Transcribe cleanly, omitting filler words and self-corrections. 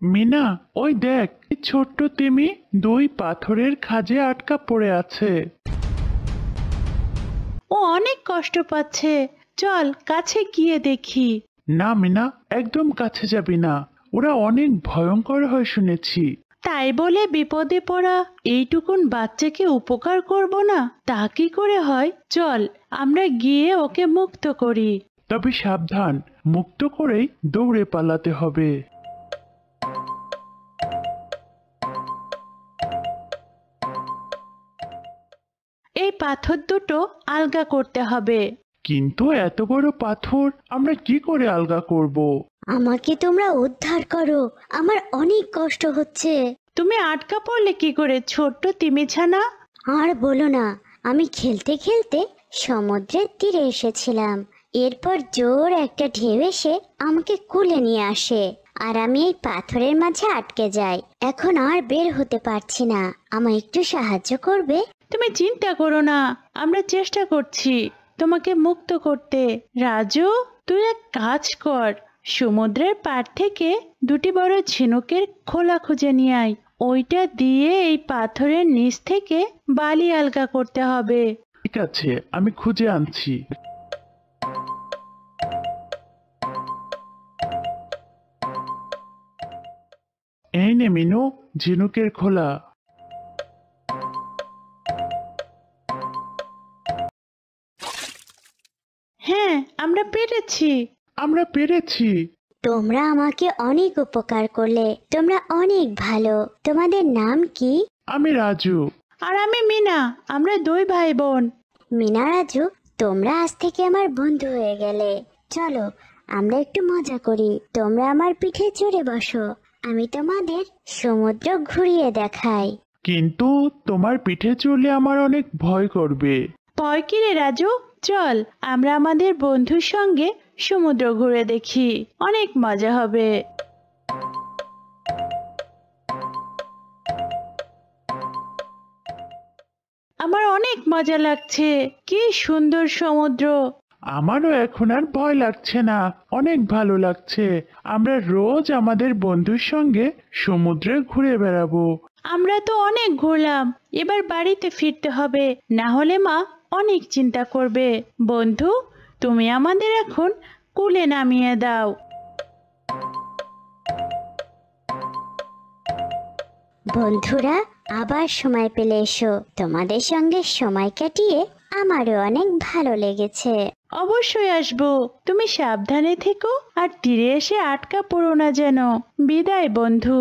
মিনা, ওই দেখ, এই ছোট্ট তিমি দুই পাথরের খাঁজে আটকা পড়ে আছে। ও অনেক কষ্ট পাচ্ছে, চল কাছে গিয়ে দেখি। না মিনা, একদম কাছে যাবি না, ওরা অনেক ভয়ঙ্কর হয় শুনেছি। তাই বলে বিপদে পড়া এইটুকুন বাচ্চাকে উপকার করব না, তা কি করে হয়? চল আমরা গিয়ে ওকে মুক্ত করি। তবে সাবধান, মুক্ত করেই দৌড়ে পালাতে হবে। এই পাথর দুটো আলগা করতে হবে। কিন্তু এত বড় পাথর আমরা কি করে আলগা করব? আমাকে তোমরা উদ্ধার করো, আমার অনেক কষ্ট হচ্ছে। তুমি আটকা পড়লে কি করে ছোট্ট তিমিছানা? আর বলো না, আমি খেলতে খেলতে সমুদ্রের তীরে এসেছিলাম। এরপর জোর একটা ঢেউ এসে আমাকে কুলে নিয়ে আসে, আর আমি এই পাথরের মাঝে আটকে যাই। এখন আর বের হতে পারছি না, আমায় একটু সাহায্য করবে? তুমি চিন্তা করো না, আমরা চেষ্টা করছি তোমাকে মুক্ত করতে। রাজু, তুই এক কাজ কর, সমুদ্রের পাড় থেকে দুটি বড় ঝিনুকের খোলা খুঁজে নিয়ে আয়। ওইটা দিয়ে এই পাথরের নিচ থেকে বালি আলগা করতে হবে। ঠিক আছে, আমি খুঁজে আনছি। এই নে মিনু, ঝিনুকের খোলা। হ্যাঁ, আমরা পেরেছি। আমরা পেরেছি। তোমরা আমাকে অনেক উপকার করলে, তোমরা অনেক ভালো। তোমাদের নাম কি? আমি রাজু। আর আমি মিনা, আমরা দুই ভাই বোন। মিনা, রাজু, তোমরা আজ থেকে আমার বন্ধু হয়ে গেলে। চলো আমরা একটু মজা করি। তোমরা আমার পিঠে চড়ে বসো, আমি তোমাদের সমুদ্র ঘুরিয়ে দেখাই। কিন্তু তোমার পিঠে চড়লে আমার অনেক ভয় করবে। ভয় কি রে রাজু? চল আমরা আমাদের বন্ধুর সঙ্গে সমুদ্র ঘুরে দেখি, অনেক মজা হবে। আমার অনেক মজা লাগছে, কি সুন্দর সমুদ্র। আমারও এখন আর ভয় লাগছে না, অনেক ভালো লাগছে। আমরা রোজ আমাদের বন্ধুর সঙ্গে সমুদ্রে ঘুরে বেড়াবো। আমরা তো অনেক ঘুরলাম, এবার বাড়িতে ফিরতে হবে, না হলে মা অনেক চিন্তা করবে। বন্ধু, তুমি আমাদের এখন কুলে নামিয়ে দাও। বন্ধুরা, আবার সময় পেলে এসো, তোমাদের সঙ্গে সময় কাটিয়ে আমারও অনেক ভালো লেগেছে। অবশ্যই আসবো, তুমি সাবধানে থেকো আর তীরে এসে আটকা পড়ো না যেন। বিদায় বন্ধু।